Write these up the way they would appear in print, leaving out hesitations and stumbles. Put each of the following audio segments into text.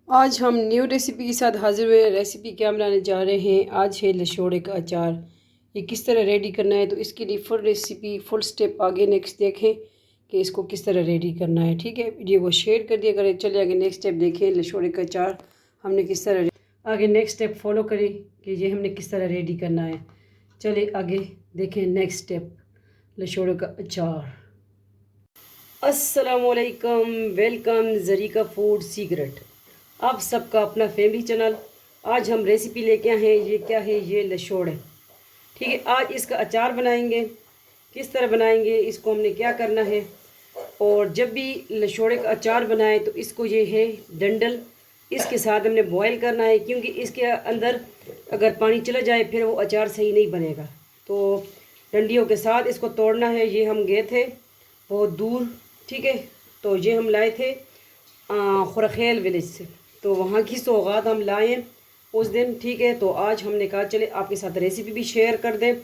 आज हम new recipe के साथ हाजिर हुए। रेसिपी क्या बनाने जा रहे हैं? आज है लशोड़े का अचार। ये किस तरह रेडी करना है, तो इसके लिए फुल रेसिपी फुल स्टेप आगे नेक्स्ट देखें कि इसको किस तरह रेडी करना है। ठीक है, वीडियो को शेयर कर दिया करें। चलिए आगे नेक्स्ट स्टेप देखें लशोड़े का अचार हमने किस तरह आगे नेक्स्ट स्टेप फॉलो करें कि ये हमने किस तरह रेडी करना है। चलिए आगे देखें नेक्स्ट स्टेप लशोड़े का अचार। अस्सलामुअलैकुम, वेलकम ज़रीका फूड सीक्रेट, आप सबका अपना फैमिली चैनल। आज हम रेसिपी लेके आए हैं। ये क्या है? ये लशोड़ है। ठीक है, आज इसका अचार बनाएंगे। किस तरह बनाएंगे, इसको हमने क्या करना है। और जब भी लशोड़े का अचार बनाए तो इसको ये है डंडल, इसके साथ हमने बॉयल करना है, क्योंकि इसके अंदर अगर पानी चला जाए फिर वो अचार सही नहीं बनेगा। तो डंडियों के साथ इसको तोड़ना है। ये हम गए थे बहुत दूर, ठीक है, तो ये हम लाए थे खुरखेल विलेज से, तो वहाँ की सौगात हम लाए उस दिन। ठीक है, तो आज हमने कहा चले आपके साथ रेसिपी भी शेयर कर दें।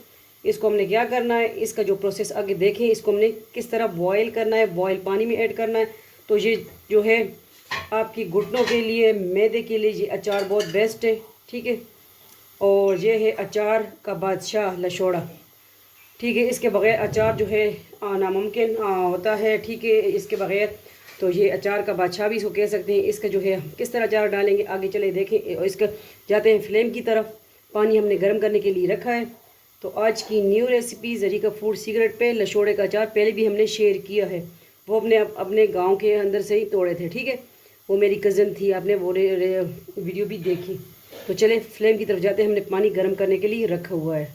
इसको हमने क्या करना है, इसका जो प्रोसेस आगे देखें। इसको हमने किस तरह बॉयल करना है, बॉयल पानी में ऐड करना है। तो ये जो है आपकी घुटनों के लिए, मैदे के लिए ये अचार बहुत बेस्ट है। ठीक है, और ये है अचार का बादशाह लशोड़ा। ठीक है, इसके बग़ैर अचार जो है नामुमकिन होता है। ठीक है, इसके बग़ैर तो ये अचार का बादशाह भी इसको कह सकते हैं। इसका जो है किस तरह अचार डालेंगे आगे चले देखें। और इसका जाते हैं फ्लेम की तरफ। पानी हमने गर्म करने के लिए रखा है। तो आज की new recipe Zarika food secret पे लशोड़े का अचार पहले भी हमने शेयर किया है। वो अपने गाँव के अंदर से ही तोड़े थे। ठीक है, वो मेरी कज़न थी, आपने वो वीडियो भी देखी। तो चले फ्लेम की तरफ जाते हैं। हमने पानी गर्म करने के लिए रखा हुआ है।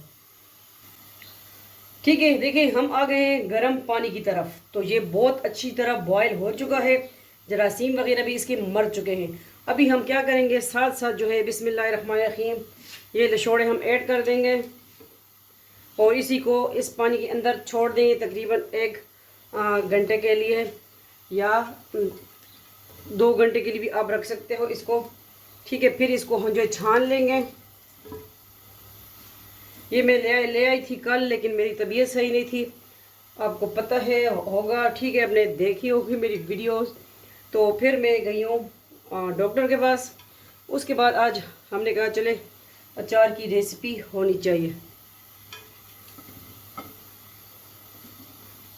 ठीक है, देखिए हम आ गए हैं गर्म पानी की तरफ। तो ये बहुत अच्छी तरह बॉयल हो चुका है। जरासीम वगैरह भी इसके मर चुके हैं। अभी हम क्या करेंगे, साथ साथ जो है बिस्मिल्लाहिर्रहमानिर्रहीम ये लशोड़े हम ऐड कर देंगे और इसी को इस पानी के अंदर छोड़ देंगे तकरीबन 1 घंटे के लिए, या 2 घंटे के लिए भी आप रख सकते हो इसको। ठीक है, फिर इसको हम जो छान लेंगे। ये मैं ले आई थी कल, लेकिन मेरी तबीयत सही नहीं थी, आपको पता है होगा। ठीक है, आपने देखी होगी मेरी वीडियोस। तो फिर मैं गई हूँ डॉक्टर के पास। उसके बाद आज हमने कहा चले अचार की रेसिपी होनी चाहिए।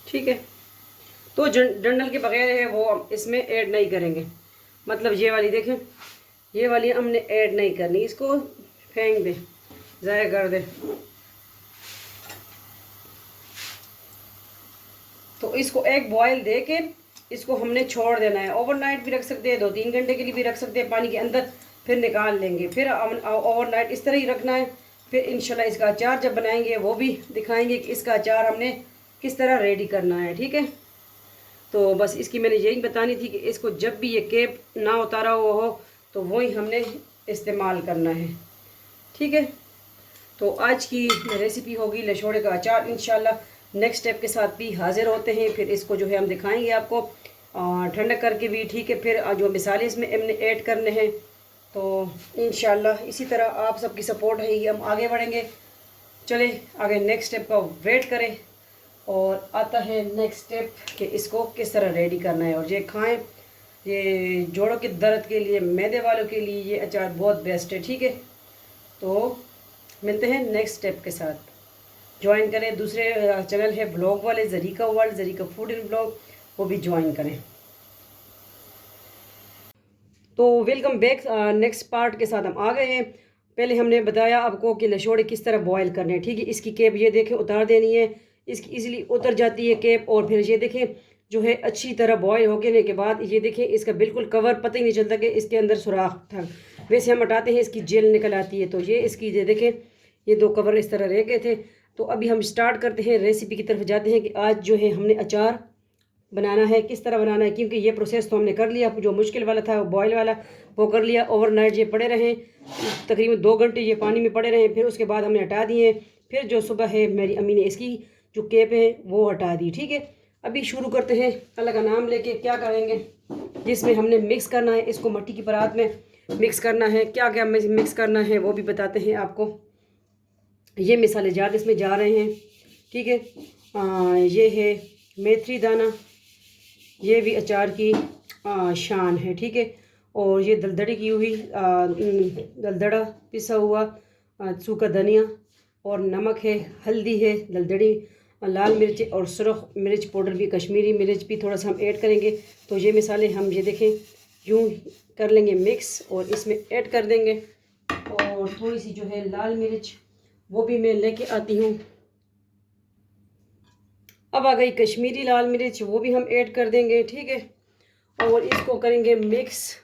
ठीक है, तो डंडल के बगैर है वो इसमें ऐड नहीं करेंगे। मतलब ये वाली देखें, ये वाली हमने ऐड नहीं करनी, इसको फेंक दें, ज़ाया कर दे। तो इसको एक बॉयल दे के इसको हमने छोड़ देना है। ओवरनाइट भी रख सकते हैं, 2-3 घंटे के लिए भी रख सकते हैं पानी के अंदर, फिर निकाल लेंगे। फिर ओवरनाइट इस तरह ही रखना है। फिर इंशाल्लाह इसका अचार जब बनाएंगे वो भी दिखाएंगे कि इसका अचार हमने किस तरह रेडी करना है। ठीक है, तो बस इसकी मैंने यही बतानी थी कि इसको जब भी ये केप ना उतारा हुआ हो तो वही हमने इस्तेमाल करना है। ठीक है, तो आज की रेसिपी होगी लशोड़े का अचार। इंशाल्लाह नेक्स्ट स्टेप के साथ भी हाज़िर होते हैं। फिर इसको जो है हम दिखाएंगे आपको ठंडा करके भी। ठीक है, फिर जो मिसाले इसमें हमने ऐड करने हैं। तो इंशाल्लाह इसी तरह आप सबकी सपोर्ट है, ये हम आगे बढ़ेंगे। चले आगे नेक्स्ट स्टेप का वेट करें। और आता है नेक्स्ट स्टेप कि इसको किस तरह रेडी करना है और ये खाएँ। ये जोड़ों के दर्द के लिए, मैदे वालों के लिए ये अचार बहुत बेस्ट है। ठीक है, तो मिलते हैं नेक्स्ट स्टेप के साथ। ज्वाइन करें, दूसरे चैनल है ब्लॉग वाले Zarika world, Zarika food and blog, वो भी ज्वाइन करें। तो वेलकम बैक नेक्स्ट पार्ट के साथ हम आ गए हैं। पहले हमने बताया आपको कि लशोड़े किस तरह बॉयल करने हैं। ठीक है, इसकी केप ये देखें उतार देनी है, इसकी इजीली उतर जाती है केप। और फिर ये देखें जो है अच्छी तरह बॉयल होने के बाद ये देखें इसका बिल्कुल कवर, पता ही नहीं चलता कि इसके अंदर सुराख था। वैसे हम हटाते हैं इसकी जेल निकल आती है। तो ये इसकी ये देखें ये 2 कवर इस तरह रह गए थे। तो अभी हम स्टार्ट करते हैं, रेसिपी की तरफ जाते हैं कि आज जो है हमने अचार बनाना है, किस तरह बनाना है। क्योंकि ये प्रोसेस तो हमने कर लिया, जो मुश्किल वाला था बॉयल वाला वो कर लिया। ओवरनाइट ये पड़े रहे, तकरीबन 2 घंटे ये पानी में पड़े रहे। फिर उसके बाद हमने हटा दिए। फिर जो सुबह है मेरी अम्मी ने इसकी जो केप है वो हटा दी। ठीक है, अभी शुरू करते हैं अल्लाह का नाम लेके। क्या करेंगे, जिसमें हमने मिक्स करना है, इसको मट्टी की परात में मिक्स करना है। क्या क्या मिक्स करना है वो भी बताते हैं आपको। ये मिसाले जात इसमें जा रहे हैं। ठीक है, ये है मेथी दाना, ये भी अचार की शान है। ठीक है, और ये दलदड़ी की हुई दलदड़ा पिसा हुआ सूखा धनिया और नमक है, हल्दी है, दलदड़ी, लाल मिर्च और सुरख मिर्च पाउडर भी, कश्मीरी मिर्च भी थोड़ा सा हम ऐड करेंगे। तो ये मसाले हम ये देखें यूँ कर लेंगे मिक्स और इसमें ऐड कर देंगे। और थोड़ी सी जो है लाल मिर्च वो भी मैं लेके आती हूँ। अब आ गई कश्मीरी लाल मिर्च, वो भी हम ऐड कर देंगे, ठीक है। और इसको करेंगे मिक्स।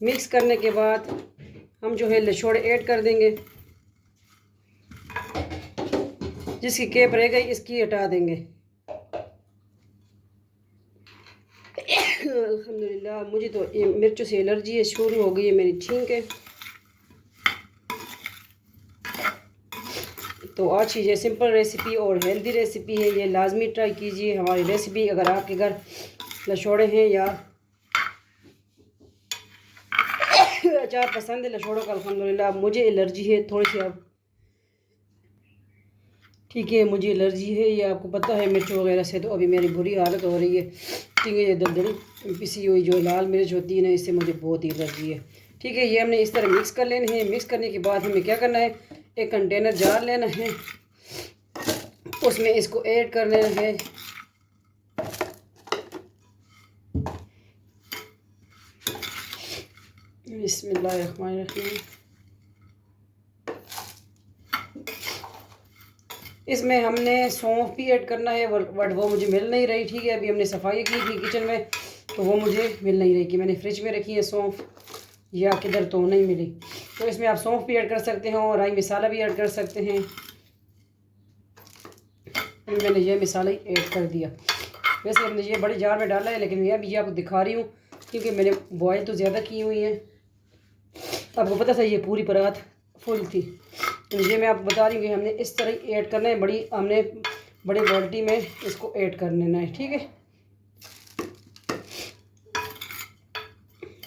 मिक्स करने के बाद हम जो है लछोड़े ऐड कर देंगे, जिसकी केप रह गई इसकी हटा देंगे। अल्हम्दुलिल्लाह, मुझे तो ये मिर्चों से एलर्जी है, शुरू हो गई है मेरी छींक है। तो आज की ये सिंपल रेसिपी और हेल्दी रेसिपी है, ये लाजमी ट्राई कीजिए हमारी रेसिपी। अगर आपके घर लछोड़े हैं या अचार पसंद है लछोड़ों का, अल्हम्दुलिल्लाह मुझे एलर्जी है थोड़ी सी, अब ठीक है मुझे एलर्जी है, ये आपको पता है मिर्च वगैरह से। तो अभी मेरी बुरी हालत हो रही है, ठीक है। ये दलदली पिसी हुई जो लाल मिर्च होती है ना, इससे मुझे बहुत ही एलर्जी है, ठीक है। ये हमने इस तरह मिक्स कर लेने हैं। मिक्स करने के बाद हमें क्या करना है, एक कंटेनर जार लेना है, उसमें इसको ऐड कर लेना है। बिस्मिल्लाहिर्रहमानिर्रहीम। इसमें हमने सौंफ भी ऐड करना है, बट वो मुझे मिल नहीं रही, ठीक है। अभी हमने सफाई की थी किचन में, तो वो मुझे मिल नहीं रही कि मैंने फ्रिज में रखी है सौंफ या किधर, तो नहीं मिली। तो इसमें आप सौंफ भी ऐड कर सकते हैं और राई मसाला भी ऐड कर सकते हैं। मैंने ये मसाला ही ऐड कर दिया। वैसे हमने ये बड़ी जार में डाला है, लेकिन मैं अभी ये आपको दिखा रही हूँ क्योंकि मैंने बॉयल तो ज़्यादा की हुई है। आपको पता था ये पूरी परात फुल थी। ये मैं आपको बता रही हूँ कि हमने इस तरह ऐड करना है, हमने बड़ी बाल्टी में इसको ऐड कर लेना है, ठीक है।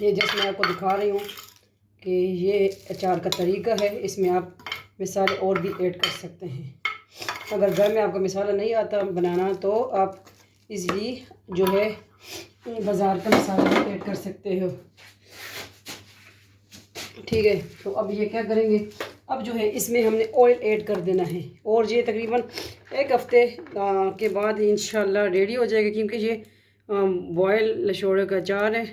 ये जैसे मैं आपको दिखा रही हूँ कि ये अचार का तरीका है। इसमें आप मसाले और भी ऐड कर सकते हैं। अगर घर में आपका मसाला नहीं आता बनाना, तो आप इजली जो है बाज़ार का मसाला भी ऐड कर सकते हो, ठीक है। तो अब ये क्या करेंगे, अब जो है इसमें हमने ऑयल ऐड कर देना है। और ये तकरीबन एक हफ़्ते के बाद इंशाल्लाह रेडी हो जाएगा, क्योंकि ये बॉयल लछोड़े का अचार है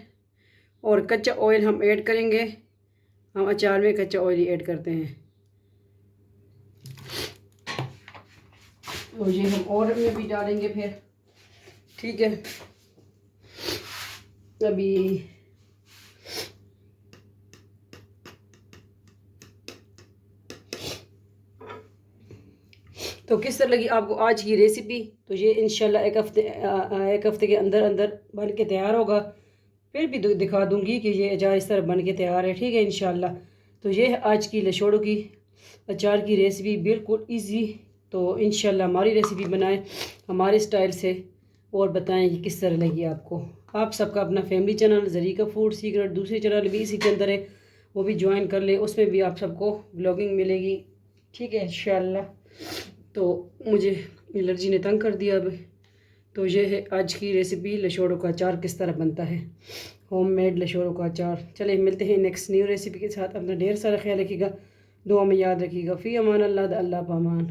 और कच्चा ऑयल हम ऐड करेंगे। हम अचार में कच्चा ऑयल ही ऐड करते हैं। और ये हम और में भी डालेंगे फिर, ठीक है। अभी तो किस तरह लगी आपको आज की रेसिपी? तो ये इंशाल्लाह एक हफ़्ते के अंदर अंदर बन के तैयार होगा। फिर भी दिखा दूंगी कि ये अचार इस तरह बन के तैयार है, ठीक है इंशाल्लाह। तो ये है आज की लछोड़ों की अचार की रेसिपी, बिल्कुल इजी। तो इंशाल्लाह हमारी रेसिपी बनाएं हमारे स्टाइल से और बताएं कि किस तरह लगी आपको। आप सबका अपना family channel Zarika food secret, दूसरी चैनल भी इसी के अंदर है, वो भी ज्वाइन कर ले, उसमें भी आप सबको ब्लॉगिंग मिलेगी, ठीक है इंशाल्लाह। तो मुझे एलर्जी ने तंग कर दिया अब। तो ये है आज की रेसिपी, लछोड़ों का अचार किस तरह बनता है, होममेड लछोड़ों का अचार। चले मिलते हैं नेक्स्ट न्यू रेसिपी के साथ। अपना ढेर सारा ख्याल रखिएगा, दुआ में याद रखिएगा। फ़ी अमान अल्लाह, अल्लाह पामान।